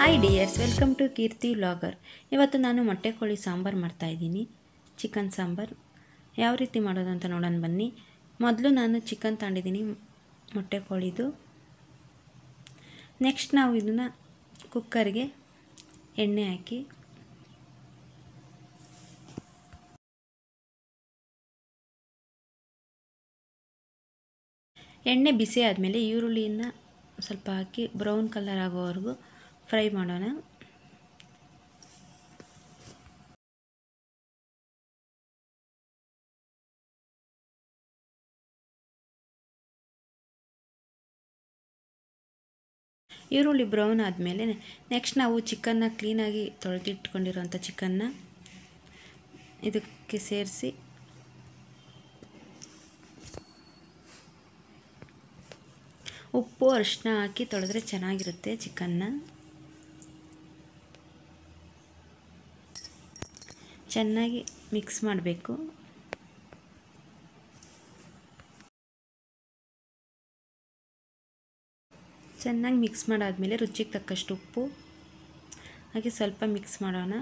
Hi dears, welcome to Keerthi vlogger. ಇವತ್ತು ನಾನು ಮೊಟ್ಟೆ ಕೋಳಿ ಸಾಂಬಾರು ಮಾಡ್ತಾಯಿದ್ದೀನಿ. ಚಿಕನ್ ಸಾಂಬಾರು ಯಾವ ರೀತಿ ಮಾಡೋದು ಅಂತ ನೋಡೋಣ ಬನ್ನಿ. ಮೊದಲು ನಾನು ಚಿಕನ್ ತಗೊಂಡಿದ್ದೀನಿ, ಮೊಟ್ಟೆ ಕೋಳಿದು. ನೆಕ್ಸ್ಟ್ ನಾವು ಇದನ್ನು ಕುಕ್ಕರ್ಗೆ ಎಣ್ಣೆ ಹಾಕಿ ಎಣ್ಣೆ ಬಿಸಿ ಆದಮೇಲೆ ಈರುಳ್ಳಿಯನ್ನು ಸ್ವಲ್ಪ ಹಾಕಿ ಬ್ರೌನ್ ಕಲರ್ ಆಗೋವರೆಗೂ ಫ್ರೈ ಮಾಡೋಣ. ಈರುಳ್ಳಿ ಬ್ರೌನ್ ಆದಮೇಲೆ ನೆಕ್ಸ್ಟ್ ನಾವು ಚಿಕನ್ನ ಕ್ಲೀನಾಗಿ ತೊಳೆದಿಟ್ಕೊಂಡಿರೋಂಥ ಚಿಕನ್ನ ಇದಕ್ಕೆ ಸೇರಿಸಿ ಉಪ್ಪು ಅರಿಶಿನ ಹಾಕಿ ತೊಳೆದ್ರೆ ಚೆನ್ನಾಗಿರುತ್ತೆ. ಚಿಕನ್ನ ಚೆನ್ನಾಗಿ ಮಿಕ್ಸ್ ಮಾಡಬೇಕು. ಚೆನ್ನಾಗಿ ಮಿಕ್ಸ್ ಮಾಡಾದಮೇಲೆ ರುಚಿಗೆ ತಕ್ಕಷ್ಟು ಉಪ್ಪು ಹಾಗೆ ಸ್ವಲ್ಪ ಮಿಕ್ಸ್ ಮಾಡೋಣ.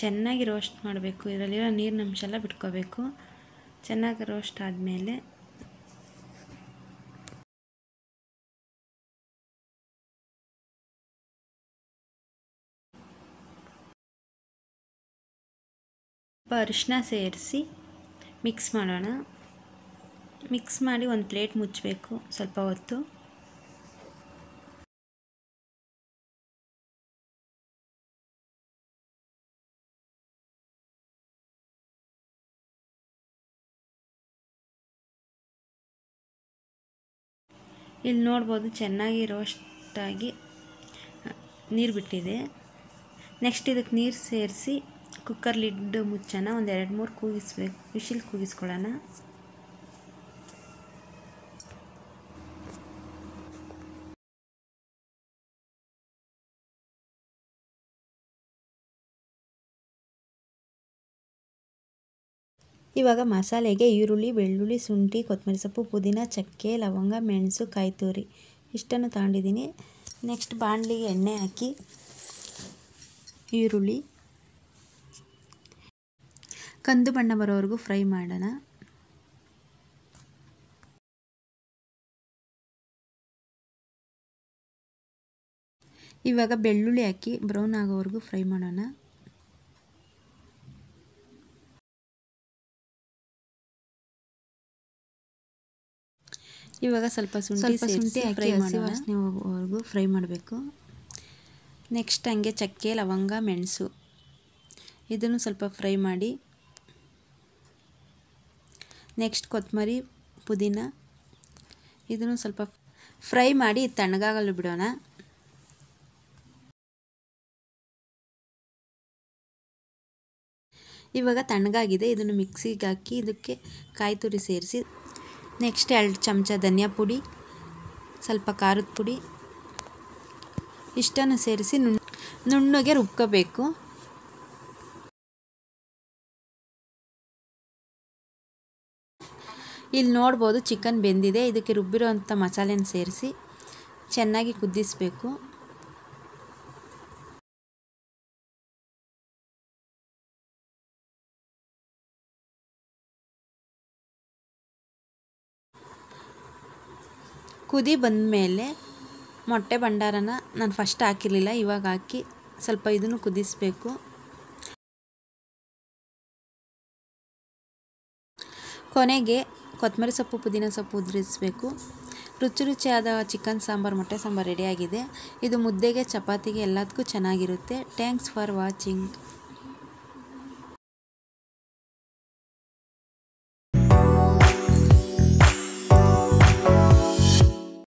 ಚೆನ್ನಾಗಿ ರೋಸ್ಟ್ ಮಾಡಬೇಕು. ಇದರಲ್ಲಿರೋ ನೀರಿನ ಅಂಶ ಎಲ್ಲ ಬಿಟ್ಕೋಬೇಕು. ಚೆನ್ನಾಗಿ ರೋಸ್ಟ್ ಆದಮೇಲೆ ಅರಿಶಿನ ಸೇರಿಸಿ ಮಿಕ್ಸ್ ಮಾಡೋಣ. ಮಿಕ್ಸ್ ಮಾಡಿ ಒಂದು ಪ್ಲೇಟ್ ಮುಚ್ಚಬೇಕು ಸ್ವಲ್ಪ ಹೊತ್ತು. ಇಲ್ಲಿ ನೋಡ್ಬೋದು ಚೆನ್ನಾಗಿ ರೋಸ್ಟಾಗಿ ನೀರು ಬಿಟ್ಟಿದೆ. ನೆಕ್ಸ್ಟ್ ಇದಕ್ಕೆ ನೀರು ಸೇರಿಸಿ ಕುಕ್ಕರ್ ಲಿಡ್ ಮುಚ್ಚೋಣ. ಒಂದು 2-3 ಕೂಗಿಸ್ಬೇಕು, ವಿಶಿಲ್ ಕೂಗಿಸ್ಕೊಳ್ಳೋಣ. ಇವಾಗ ಮಸಾಲೆಗೆ ಈರುಳ್ಳಿ, ಬೆಳ್ಳುಳ್ಳಿ, ಶುಂಠಿ, ಕೊತ್ತಂಬರಿ ಸೊಪ್ಪು, ಪುದೀನ, ಚಕ್ಕೆ, ಲವಂಗ, ಮೆಣಸು, ಕಾಯಿ ತುರಿ ಇಷ್ಟನ್ನು ತಗೊಂಡಿದ್ದೀನಿ. ನೆಕ್ಸ್ಟ್ ಬಾಣಲಿಗೆ ಎಣ್ಣೆ ಹಾಕಿ ಈರುಳ್ಳಿ ಕಂದು ಬಣ್ಣ ಬರೋವರೆಗೂ ಫ್ರೈ ಮಾಡೋಣ. ಇವಾಗ ಬೆಳ್ಳುಳ್ಳಿ ಹಾಕಿ ಬ್ರೌನ್ ಆಗೋವರೆಗೂ ಫ್ರೈ ಮಾಡೋಣ. ಇವಾಗ ಸ್ವಲ್ಪ ಶುಂಠಿ ಹಾಕಿ ಹಸಿ ವಾಸನೆ ಹೋಗೋವರೆಗೂ ಫ್ರೈ ಮಾಡಬೇಕು. ನೆಕ್ಸ್ಟ್ ಹಂಗೆ ಚಕ್ಕೆ, ಲವಂಗ, ಮೆಣಸು ಇದನ್ನು ಸ್ವಲ್ಪ ಫ್ರೈ ಮಾಡಿ. ನೆಕ್ಸ್ಟ್ ಕೊತ್ತಂಬರಿ, ಪುದೀನ ಇದನ್ನು ಸ್ವಲ್ಪ ಫ್ರೈ ಮಾಡಿ ತಣ್ಣಗಾಗಲು ಬಿಡೋಣ. ಇವಾಗ ತಣ್ಣಗಾಗಿದೆ. ಇದನ್ನು ಮಿಕ್ಸಿಗೆ ಹಾಕಿ ಇದಕ್ಕೆ ಕಾಯಿ ತುರಿ ಸೇರಿಸಿ ನೆಕ್ಸ್ಟ್ 2 ಚಮಚ ಧನಿಯಾ ಪುಡಿ, ಸ್ವಲ್ಪ ಖಾರದ ಪುಡಿ ಇಷ್ಟನ್ನು ಸೇರಿಸಿ ನುಣ್ಣಗೆ ರುಬ್ಕೋಬೇಕು. ಇಲ್ಲಿ ನೋಡ್ಬೋದು ಚಿಕನ್ ಬೆಂದಿದೆ. ಇದಕ್ಕೆ ರುಬ್ಬಿರೋಂಥ ಮಸಾಲೆನ ಸೇರಿಸಿ ಚೆನ್ನಾಗಿ ಕುದಿಸಬೇಕು. ಕುದಿ ಬಂದಮೇಲೆ ಮೊಟ್ಟೆ ಭಂಡಾರನ ನಾನು ಫಸ್ಟ್ ಹಾಕಿರಲಿಲ್ಲ, ಇವಾಗ ಹಾಕಿ ಸ್ವಲ್ಪ ಇದನ್ನು ಕುದಿಸಬೇಕು. ಕೊನೆಗೆ ಕೊತ್ತಂಬರಿ ಸೊಪ್ಪು, ಪುದೀನ ಸೊಪ್ಪು ಉದುರಿಸಬೇಕು. ರುಚಿಯಾದ ಚಿಕನ್ ಸಾಂಬಾರು, ಮೊಟ್ಟೆ ಸಾಂಬಾರು ರೆಡಿಯಾಗಿದೆ. ಇದು ಮುದ್ದೆಗೆ, ಚಪಾತಿಗೆ ಎಲ್ಲದಕ್ಕೂ ಚೆನ್ನಾಗಿರುತ್ತೆ. Thanks for watching.